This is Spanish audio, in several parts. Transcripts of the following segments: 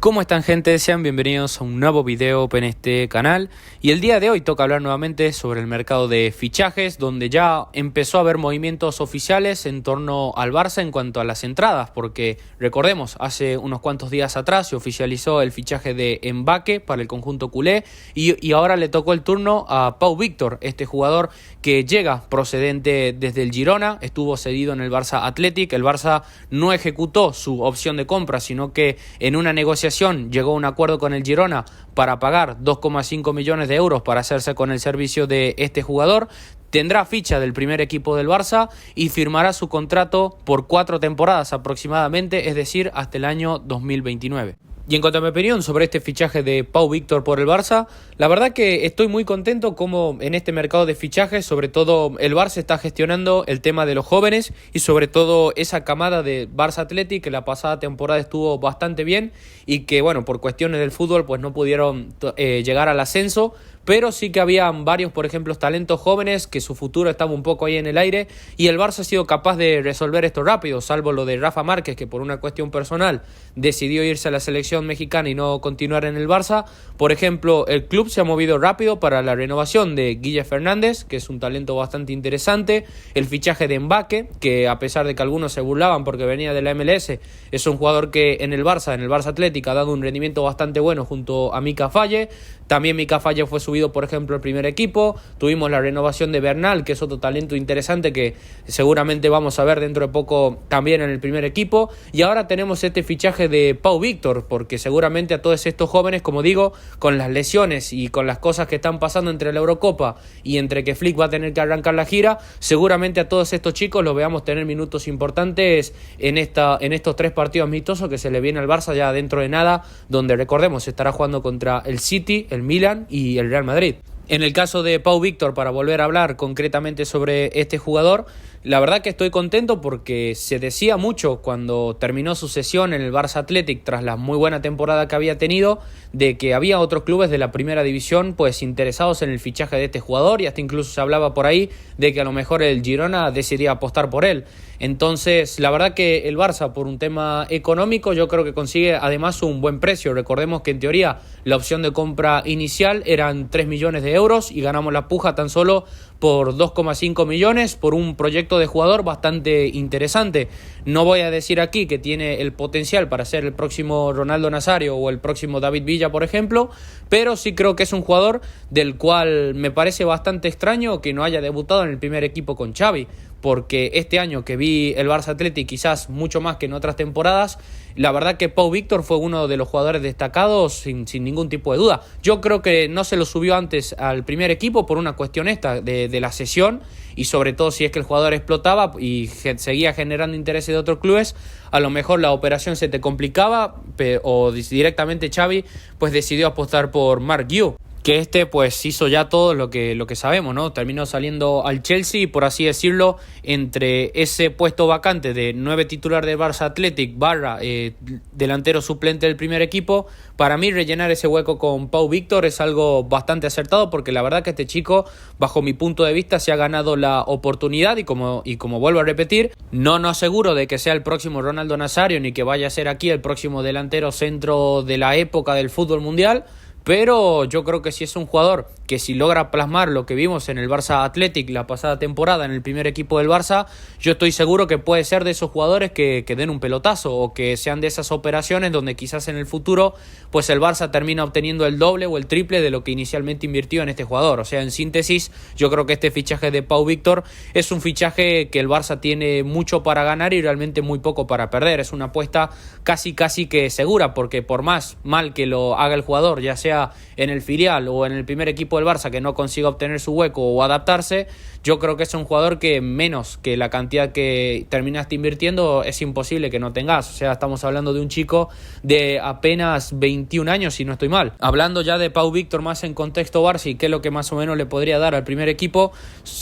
¿Cómo están, gente? Sean bienvenidos a un nuevo video en este canal. Y el día de hoy toca hablar nuevamente sobre el mercado de fichajes, donde ya empezó a haber movimientos oficiales en torno al Barça en cuanto a las entradas, porque recordemos, hace unos cuantos días atrás se oficializó el fichaje de Mbappé para el conjunto culé y ahora le tocó el turno a Pau Víctor, este jugador que llega procedente desde el Girona, estuvo cedido en el Barça Athletic. El Barça no ejecutó su opción de compra, sino que en una negociación llegó a un acuerdo con el Girona para pagar 2,5 millones de euros para hacerse con el servicio de este jugador. Tendrá ficha del primer equipo del Barça y firmará su contrato por 4 temporadas aproximadamente, es decir, hasta el año 2029. Y en cuanto a mi opinión sobre este fichaje de Pau Víctor por el Barça, la verdad que estoy muy contento como en este mercado de fichajes, sobre todo el Barça está gestionando el tema de los jóvenes y sobre todo esa camada de Barça Athletic que la pasada temporada estuvo bastante bien y que, bueno, por cuestiones del fútbol pues no pudieron llegar al ascenso, pero sí que habían varios, por ejemplo, talentos jóvenes que su futuro estaba un poco ahí en el aire y el Barça ha sido capaz de resolver esto rápido, salvo lo de Rafa Márquez, que por una cuestión personal decidió irse a la selección mexicana y no continuar en el Barça. Por ejemplo, el club se ha movido rápido para la renovación de Guille Fernández, que es un talento bastante interesante, el fichaje de Mbappé, que a pesar de que algunos se burlaban porque venía de la MLS, es un jugador que en el Barça Athletic ha dado un rendimiento bastante bueno junto a Mika Faye. También Mika Faye fue subido, por ejemplo, al primer equipo. Tuvimos la renovación de Bernal, que es otro talento interesante que seguramente vamos a ver dentro de poco también en el primer equipo. Y ahora tenemos este fichaje de Pau Víctor, porque seguramente a todos estos jóvenes, como digo, con las lesiones y con las cosas que están pasando entre la Eurocopa y entre que Flick va a tener que arrancar la gira, seguramente a todos estos chicos los veamos tener minutos importantes en estos 3 partidos amistosos que se le viene al Barça ya dentro de nada, donde recordemos estará jugando contra el City, el Milan y el Real Madrid. En el caso de Pau Víctor, para volver a hablar concretamente sobre este jugador, la verdad que estoy contento porque se decía mucho cuando terminó su sesión en el Barça Athletic tras la muy buena temporada que había tenido, de que había otros clubes de la primera división pues interesados en el fichaje de este jugador y hasta incluso se hablaba por ahí de que a lo mejor el Girona decidía apostar por él. Entonces, la verdad que el Barça, por un tema económico, yo creo que consigue además un buen precio. Recordemos que en teoría la opción de compra inicial eran 3 millones de euros y ganamos la puja tan solo por 2,5 millones por un proyecto de jugador bastante interesante. No voy a decir aquí que tiene el potencial para ser el próximo Ronaldo Nazario o el próximo David Villa, por ejemplo, pero sí creo que es un jugador del cual me parece bastante extraño que no haya debutado en el primer equipo con Xavi, porque este año que vi el Barça Athletic, quizás mucho más que en otras temporadas, la verdad que Pau Víctor fue uno de los jugadores destacados sin ningún tipo de duda. Yo creo que no se lo subió antes al primer equipo por una cuestión de la cesión y sobre todo si es que el jugador explotaba y seguía generando intereses de otros clubes, a lo mejor la operación se te complicaba o directamente Xavi pues decidió apostar por Marc Guiu, que pues hizo ya todo lo que sabemos, ¿no? Terminó saliendo al Chelsea y, por así decirlo, entre ese puesto vacante de 9 titular del Barça Athletic / delantero suplente del primer equipo, para mí rellenar ese hueco con Pau Víctor es algo bastante acertado, porque la verdad que este chico, bajo mi punto de vista, se ha ganado la oportunidad y como vuelvo a repetir, no aseguro de que sea el próximo Ronaldo Nazario ni que vaya a ser aquí el próximo delantero centro de la época del fútbol mundial, pero yo creo que si es un jugador que si logra plasmar lo que vimos en el Barça Athletic la pasada temporada en el primer equipo del Barça, yo estoy seguro que puede ser de esos jugadores que den un pelotazo o que sean de esas operaciones donde quizás en el futuro pues el Barça termina obteniendo el doble o el triple de lo que inicialmente invirtió en este jugador. O sea, en síntesis, yo creo que este fichaje de Pau Víctor es un fichaje que el Barça tiene mucho para ganar y realmente muy poco para perder. Es una apuesta casi que segura, porque por más mal que lo haga el jugador, ya sea en el filial o en el primer equipo del Barça, que no consiga obtener su hueco o adaptarse, yo creo que es un jugador que menos que la cantidad que terminaste invirtiendo es imposible que no tengas. O sea, estamos hablando de un chico de apenas 21 años, si no estoy mal. Hablando ya de Pau Víctor más en contexto Barça y qué es lo que más o menos le podría dar al primer equipo,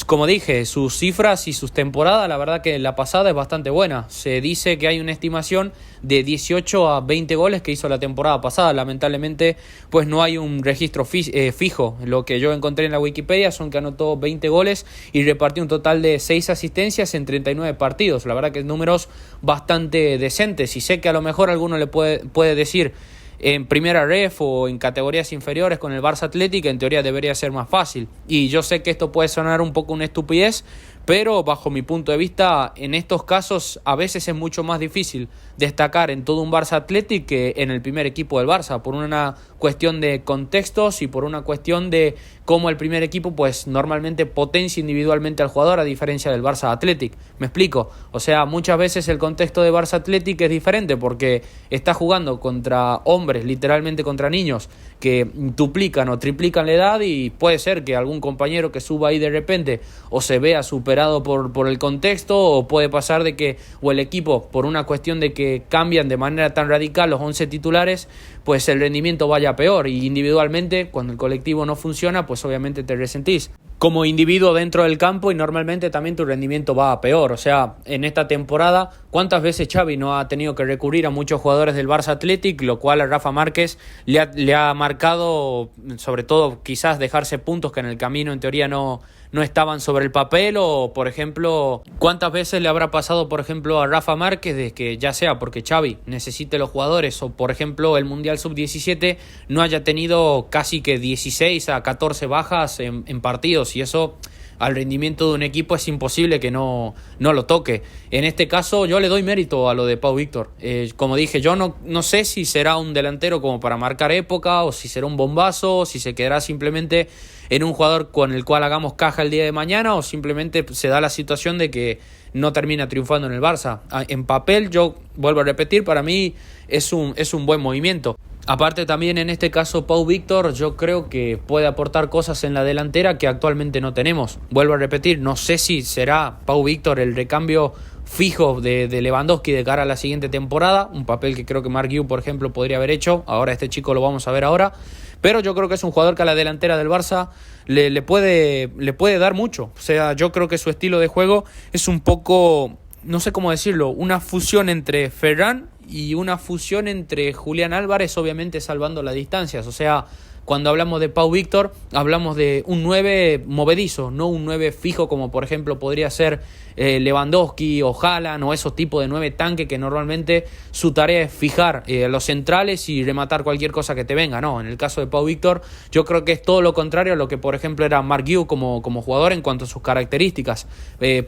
como dije, sus cifras y sus temporadas, la verdad que la pasada es bastante buena. Se dice que hay una estimación de 18 a 20 goles que hizo la temporada pasada. Lamentablemente, pues no hay un registro fijo. Lo que yo encontré en la Wikipedia son que anotó 20 goles y repartió un total de 6 asistencias en 39 partidos. La verdad que números bastante decentes, y sé que a lo mejor alguno le puede decir en primera ref o en categorías inferiores con el Barça Athletic, en teoría debería ser más fácil. Y yo sé que esto puede sonar un poco una estupidez, pero bajo mi punto de vista, en estos casos a veces es mucho más difícil destacar en todo un Barça Athletic que en el primer equipo del Barça, por una cuestión de contextos y por una cuestión de cómo el primer equipo pues normalmente potencia individualmente al jugador a diferencia del Barça Athletic. ¿Me explico? O sea, muchas veces el contexto de Barça Athletic es diferente porque está jugando contra hombres, literalmente contra niños, que duplican o triplican la edad, y puede ser que algún compañero que suba ahí de repente o se vea superado por el contexto, o puede pasar de que o el equipo, por una cuestión de que cambian de manera tan radical los 11 titulares, pues el rendimiento vaya peor, y individualmente cuando el colectivo no funciona pues obviamente te resentís como individuo dentro del campo, y normalmente también tu rendimiento va a peor. O sea, en esta temporada, ¿cuántas veces Xavi no ha tenido que recurrir a muchos jugadores del Barça Athletic? Lo cual a Rafa Márquez le ha marcado, sobre todo quizás dejarse puntos que en el camino en teoría no estaban sobre el papel. O por ejemplo, ¿cuántas veces le habrá pasado por ejemplo a Rafa Márquez de que ya sea porque Xavi necesite los jugadores, o por ejemplo el Mundial Sub-17 no haya tenido casi que 16 a 14 bajas en partidos, y eso al rendimiento de un equipo es imposible que no lo toque? En este caso yo le doy mérito a lo de Pau Víctor. Como dije, yo no sé si será un delantero como para marcar época, o si será un bombazo, o si se quedará simplemente en un jugador con el cual hagamos caja el día de mañana, o simplemente se da la situación de que no termina triunfando en el Barça. En papel, yo vuelvo a repetir, para mí es un buen movimiento. Aparte también en este caso Pau Víctor yo creo que puede aportar cosas en la delantera que actualmente no tenemos. Vuelvo a repetir, no sé si será Pau Víctor el recambio fijo de Lewandowski de cara a la siguiente temporada, un papel que creo que Marc Guiu por ejemplo podría haber hecho. Ahora este chico lo vamos a ver ahora, pero yo creo que es un jugador que a la delantera del Barça le puede dar mucho. O sea, yo creo que su estilo de juego es un poco, no sé cómo decirlo, una fusión entre Ferran y una fusión entre Julián Álvarez, obviamente salvando las distancias. O sea, cuando hablamos de Pau Víctor, hablamos de un 9 movedizo, no un 9 fijo como por ejemplo podría ser Lewandowski o Haaland, o esos tipos de 9 tanque que normalmente su tarea es fijar los centrales y rematar cualquier cosa que te venga. No, en el caso de Pau Víctor yo creo que es todo lo contrario a lo que por ejemplo era Marc Guiu como jugador en cuanto a sus características.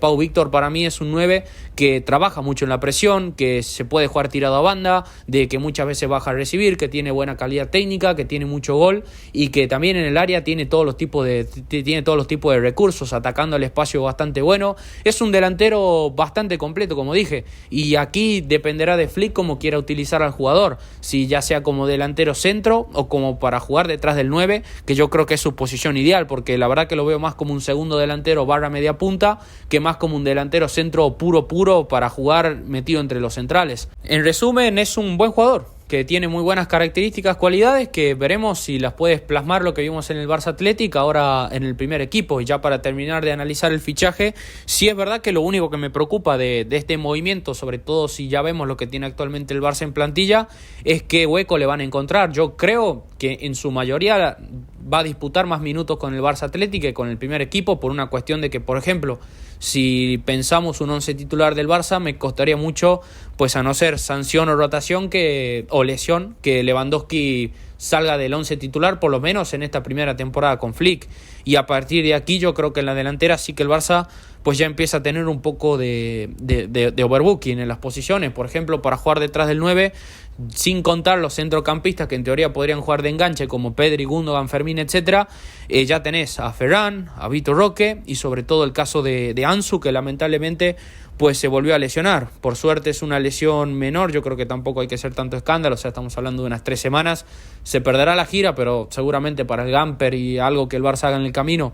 Pau Víctor para mí es un 9 que trabaja mucho en la presión, que se puede jugar tirado a banda, de que muchas veces baja a recibir, que tiene buena calidad técnica, que tiene mucho gol, y que también en el área tiene todos los tipos de recursos, atacando al espacio bastante bueno. Es un delantero bastante completo, como dije, y aquí dependerá de Flick cómo quiera utilizar al jugador, si ya sea como delantero centro o como para jugar detrás del 9, que yo creo que es su posición ideal, porque la verdad que lo veo más como un segundo delantero barra media punta, que más como un delantero centro puro para jugar metido entre los centrales. En resumen, es un buen jugador que tiene muy buenas características, cualidades, que veremos si las puedes plasmar lo que vimos en el Barça Athletic ahora en el primer equipo. Y ya para terminar de analizar el fichaje, sí es verdad que lo único que me preocupa de este movimiento, sobre todo si ya vemos lo que tiene actualmente el Barça en plantilla, es qué hueco le van a encontrar. Yo creo que en su mayoría va a disputar más minutos con el Barça Athletic que con el primer equipo, por una cuestión de que, por ejemplo, si pensamos un 11 titular del Barça, me costaría mucho, pues a no ser sanción o rotación o lesión, que Lewandowski salga del 11 titular, por lo menos en esta primera temporada con Flick. Y a partir de aquí yo creo que en la delantera sí que el Barça pues ya empieza a tener un poco de overbooking en las posiciones. Por ejemplo, para jugar detrás del 9, sin contar los centrocampistas que en teoría podrían jugar de enganche como Pedri, Gundogan, Fermín, etcétera, ya tenés a Ferran, a Vitor Roque y sobre todo el caso de Ansu, que lamentablemente pues se volvió a lesionar. Por suerte es una lesión menor, yo creo que tampoco hay que hacer tanto escándalo, o sea, estamos hablando de unas 3 semanas, se perderá la gira, pero seguramente para el Gamper y algo que el Barça haga en el camino,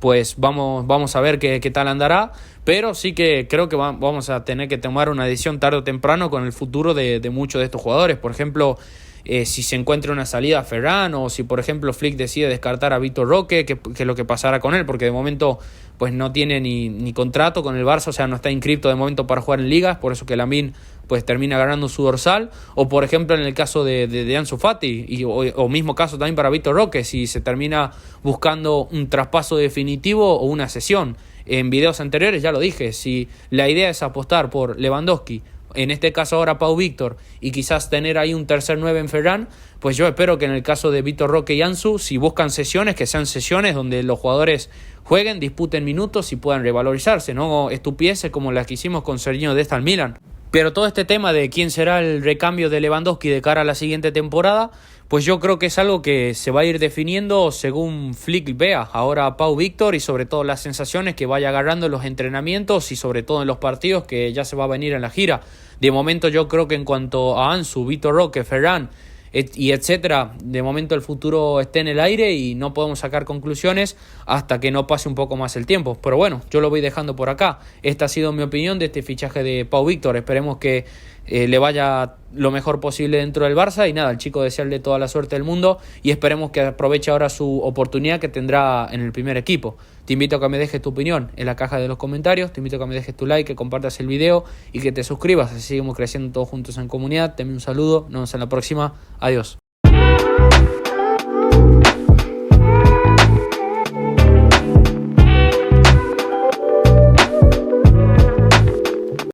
pues vamos a ver qué tal andará, pero sí que creo que vamos a tener que tomar una decisión tarde o temprano con el futuro de muchos de estos jugadores. Por ejemplo, si se encuentra una salida a Ferran, o si por ejemplo Flick decide descartar a Vitor Roque, que es lo que pasará con él, porque de momento pues no tiene ni contrato con el Barça, o sea, no está inscrito de momento para jugar en ligas, por eso que Lamine pues termina ganando su dorsal. O por ejemplo en el caso de Ansu Fati, o mismo caso también para Vitor Roque, si se termina buscando un traspaso definitivo o una cesión. En videos anteriores ya lo dije, si la idea es apostar por Lewandowski en este caso ahora Pau Víctor, y quizás tener ahí un tercer 9 en Ferran, pues yo espero que en el caso de Vitor Roque y Ansu, si buscan sesiones, que sean sesiones donde los jugadores jueguen, disputen minutos y puedan revalorizarse, no estupideces como las que hicimos con Serginho Dest al Milan. Pero todo este tema de quién será el recambio de Lewandowski de cara a la siguiente temporada, pues yo creo que es algo que se va a ir definiendo según Flick vea ahora a Pau Víctor y sobre todo las sensaciones que vaya agarrando en los entrenamientos y sobre todo en los partidos que ya se va a venir en la gira. De momento yo creo que en cuanto a Ansu, Vitor Roque, Ferran y etcétera, de momento el futuro está en el aire y no podemos sacar conclusiones hasta que no pase un poco más el tiempo. Pero bueno, yo lo voy dejando por acá. Esta ha sido mi opinión de este fichaje de Pau Víctor. Esperemos que le vaya lo mejor posible dentro del Barça y nada, al chico desearle toda la suerte del mundo y esperemos que aproveche ahora su oportunidad que tendrá en el primer equipo. Te invito a que me dejes tu opinión en la caja de los comentarios, te invito a que me dejes tu like, que compartas el video y que te suscribas, así seguimos creciendo todos juntos en comunidad. Te envío un saludo, nos vemos en la próxima, adiós.